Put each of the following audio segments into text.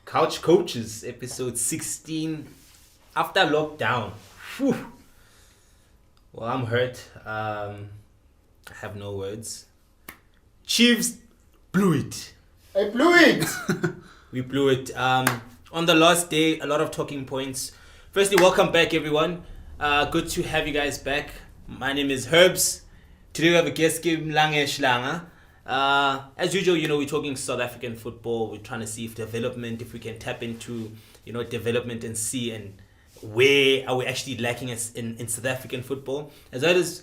Couch Coaches, episode 16. After lockdown. Whew. Well, I'm hurt. I have no words. Chiefs blew it. I blew it. We blew it. On the last day, a lot of talking points. Firstly, welcome back, everyone. Good to have you guys back. My name is Herbs. Today we have a guest, Lange Schlanger. As usual, we're talking South African football. We're trying to see if we can tap into, development and see and where are we actually lacking in South African football. As well as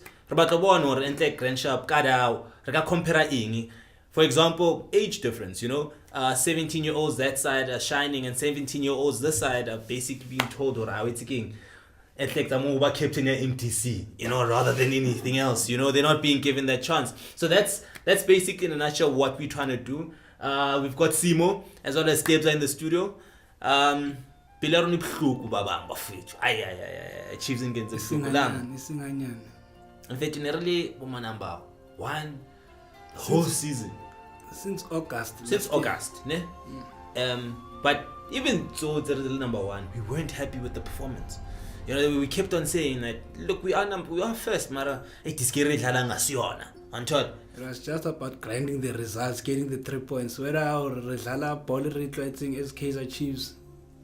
for example, age difference, 17-year-olds that side are shining and 17-year-olds this side are basically being told, or are we taking captain MTC, rather than anything else. They're not being given that chance. So that's basically in a nutshell what we're trying to do. We've got Simo as well as Debs in the studio. Pilaroni Phuku baba bafethu. Ay Chiefs against Isinganyana. In fact, generally number 1 the whole season. Since August, ne? But even so, it's number 1. We weren't happy with the performance. We kept on saying that, look, we are first, mara until it was just about grinding the results, getting the 3 points. Where our result ball retracting as Kaizer Chiefs.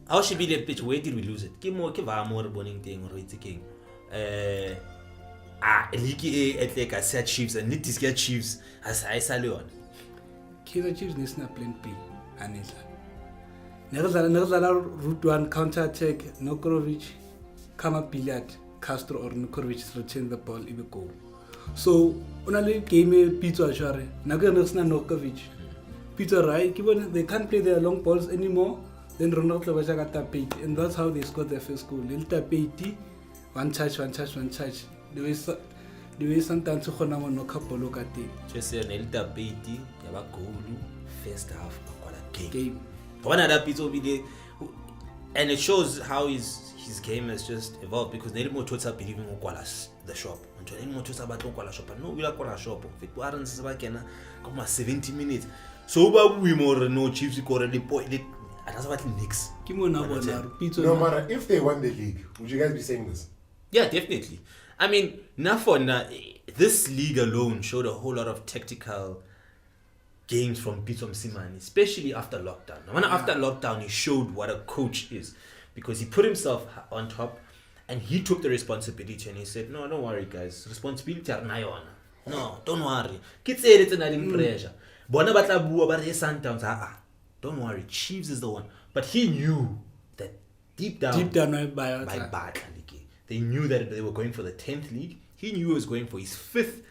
How should be the pitch? Where did we lose it? More boning thing or it's king. League at like I said Chiefs and need to get Chiefs as I salon. Kaizer Chiefs needs to plan B. Never route 1 counter attack. Nokorovic, Kama Billiard, Castro or Nokorovic retain the ball in the goal. So only game Peter Ashare. Naganasna Nokovic. Peter right, given they can't play their long balls anymore. Then Ronaldo was got tapate, and that's how they scored their first goal. They'll tapate, one touch. The way sometimes you can no couple look at it. Just say they'll tapate, you have a goal first half of a game. One other piece of video, and it shows how his game has just evolved because they more towards believing in the shop. Until more towards about shop, no, we like shop. If it aren't 70 minutes, so we more no Chiefs already pointed. That's what next. No matter if they won the league, would you guys be saying this? Yeah, definitely. I mean, this league alone showed a whole lot of tactical games from Peter Msimani, especially after lockdown. After lockdown, he showed what a coach is because he put himself on top and he took the responsibility and he said, no, don't worry, guys. Responsibility are not. No, don't worry. Kids say it's not in pressure. Don't worry, Chiefs is the one. But he knew that deep down by they knew that they were going for the 10th league. He knew he was going for his 5th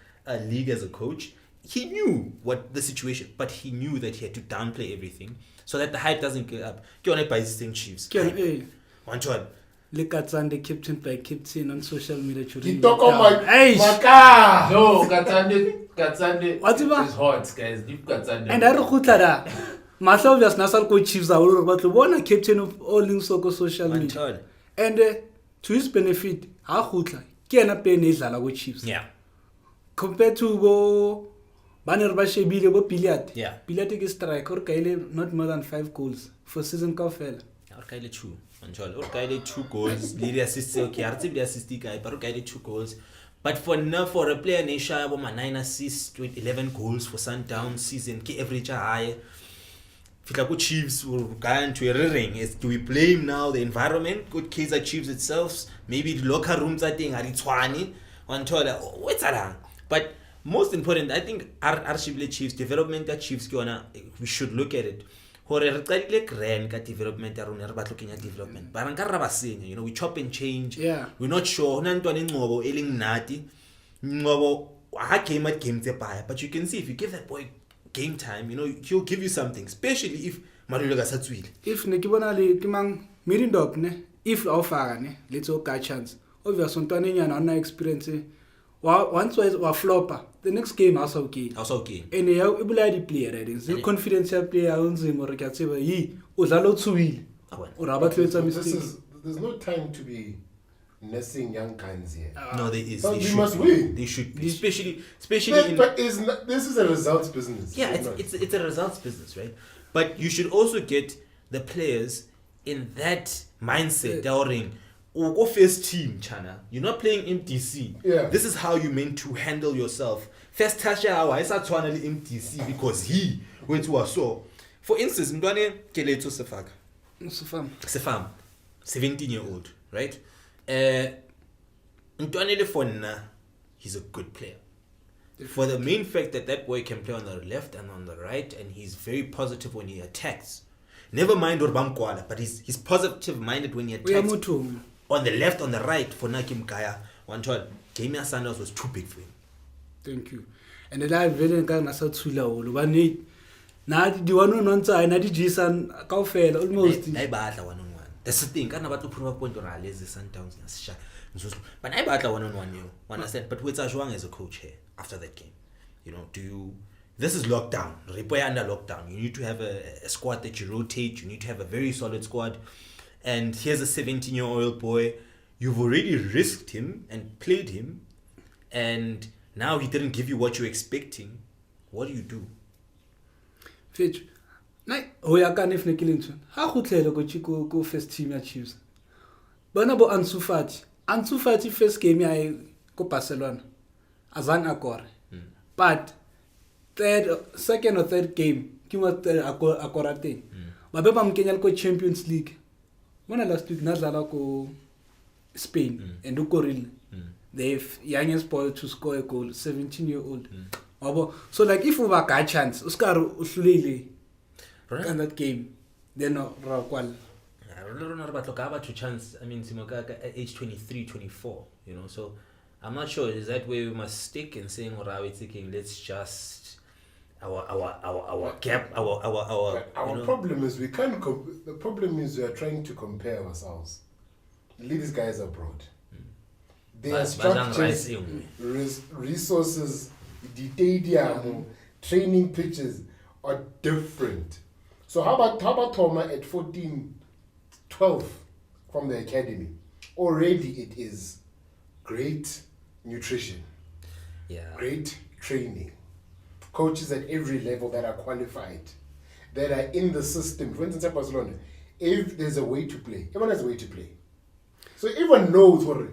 league as a coach. He knew what the situation, but he knew that he had to downplay everything so that the hype doesn't get up. Chiefs. One shot. Look at Sunday captain on social media. No, Katsande. What's it is hot, guys. Deep Katsande. And I don't myself as Nassau coach Chiefs are but the one captain of all in soccer social media. And to his benefit, how good can pay Nizala with Chiefs. Yeah. Compared to Banner Bashebile Billiard. Yeah. Billiard is strike or Kaile not more than 5 goals for season Kaufel. Or Kaile 2. Or Kaile 2 goals. Lily assist okay, Artibly assist guy, but Kaile 2 goals. But for a player Nesha 9 assists with 11 goals for Sundown season, average high. Chiefs will go into a ring. Do we blame now the environment? Good Kaizer Chiefs itself. Maybe the locker rooms are thing are 20. But most important, I think our Chiefs development that Chiefs we should look at it. Development development. We chop and change. Yeah. We're not sure. But you can see if you give that boy game time, he'll give you something, especially if Malulega Satswil. If Nikibonali Kimang Mirindop, if Aufagane, let's go chance. Obviously, Antonian experience. Once was flopper, the next game also okay. And you have ability player, the confidence player owns him or can say, he was a lot to will. Or about there's no time to be nursing young kinds here. No, there is. They must win. They should be. Especially but this is a results business. Yeah, it's a results business, right? But you should also get the players in that mindset. They are ring. Or go first team, Chana. You're not playing MTC. Yeah. This is how you meant to handle yourself. First Tasha, why is that MTC? Because he went to a so. For instance, Mdwane Keleto Sefaka. Sefam, 17-year-old, right? Mdwane Lefona, he's a good player. For the main fact that boy can play on the left and on the right, and he's very positive when he attacks. Never mind Orbamkwala, but he's positive-minded when he attacks. On the left, on the right, for Nakim Kaya, one child, Jamie Sanders was too big for him. Thank you. And then I really got myself to the now the one on side, not the Jason Kaufel almost. I battle one-on-one. That's the thing. I'm about to prove a point on our lazy Sundowns. But I battle one-on-one, you understand? But with Ajwang as a coach here after that game, you know, this is lockdown. Ripoy under lockdown. You need to have a squad that you rotate. You need to have a very solid squad. And here's a 17-year-old boy. You've already risked him and played him, and now he didn't give you what you're expecting. What do? Fetch. How can if Nikilinton? How could tell go first team at Chiefs? But about Ansu Fati first game I go Barcelona. Azan Akor. But second or third game, Kima Akorate. But Beba Mkenya go Champions League. When I last week Nazala go Spain and Ukoril. The youngest boy to score a goal, 17-year-old. So like if we were a chance, Oscar Usulele in that game, then Raquel. I don't know about to chance. I mean, Simoka at age 23, 24, you know. So I'm not sure. Is that where we must stick and saying, or are we thinking, let's just our gap, our problem is we can't. The problem is we are trying to compare ourselves. Leave these guys abroad. Their structures, resources, the stadium, training pitches are different. So how about Toma at 14, 12 from the academy? Already it is great nutrition, great training, coaches at every level that are qualified, that are in the system. For instance, at Barcelona, if there's a way to play, everyone has a way to play. So everyone knows what we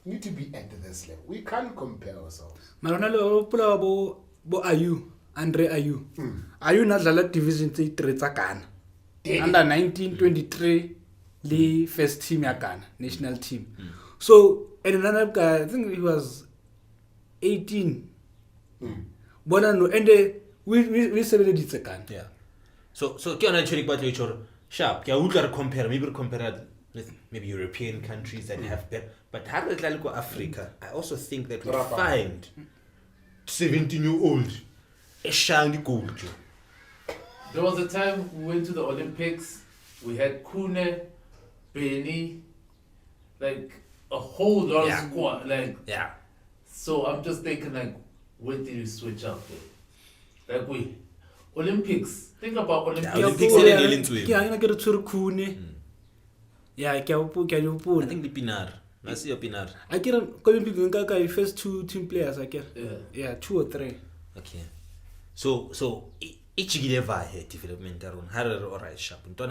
need to be at this level. We can't compare ourselves. Maronalo pula bo Ayu, Andre Ayu. Ayu na dlala division 3 tsa Ghana. Under 1923 the first team ya Ghana, national team. So and another guy, I think he was 18. Bona no and we celebrated the Ghana. Yeah. So can I check about your sharp? Can we compare with maybe European countries that have better, but how did I go Africa? I also think that we find 17-year-old a shiny gold. There was a time we went to the Olympics. We had Kune, Benny, like a whole lot of squad. So I'm just thinking, like, when did we switch up there? Like Olympics. Think about Olympics. Yeah, Olympics are into it. Yeah, I get to Kune. Yeah, I think the Pinar. I see a Pinar. I get Olympic first 2 team players. I get 2 or 3. Okay. So each level here development around harder or right sharp. They're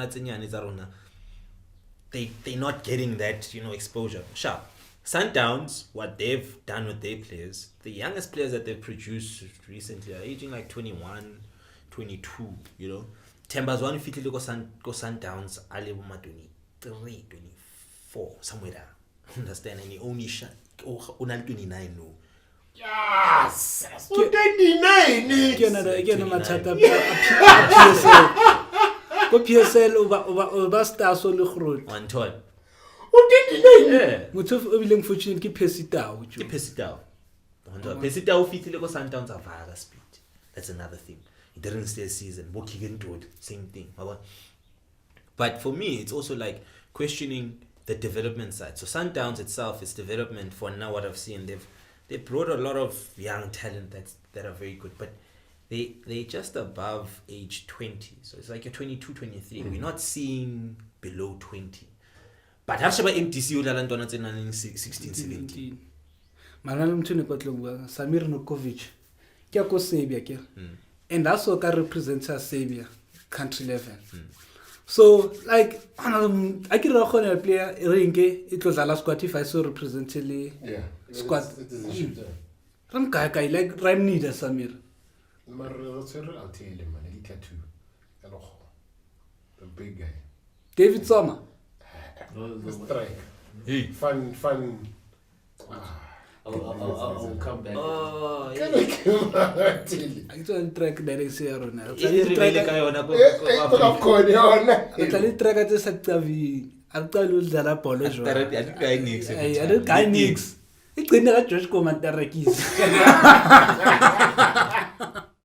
not getting that, you know, exposure. Sharp. Sundowns, what they've done with their players, the youngest players that they've produced recently are aging like 21, 22, you know. Tembas one fit go Sundowns ali 23, 24, somewhere there. Understand? And he only shot 29 no. Yes! 29! Again, Matata PSL over stars on the road. One ton. 29! Yeah. Mutuf willing fortune keep it out. Keep it out. Pass it out, fit go Sundowns are vaga speed. That's another thing. It didn't stay a season. Same thing. But for me, it's also like questioning the development side. So Sundowns itself is development for now. What I've seen, they brought a lot of young talent that are very good, but they're just above age 20. So it's like you're 22, 23. We're not seeing below 20. But Harshaba MTC Ulalantona 16, 17. Manalum Tunikotlunga, Samir Nukovic, Kiako Sabia, and that's what represents Sabia, country level. So like I can reckon a player ringe it was a squad if I saw representatively squad. Citizenship. Ram kai like Rhyme need Samir. I'll tell you, man. He tattoo. The big guy. David Sommer. The strike. Hey. Fun. I'll come back. Oh, Can I tell you? I don't track direction. Actually track at the Satavi. I'll tell you that apology. I don't guy mix. It couldn't have just come at the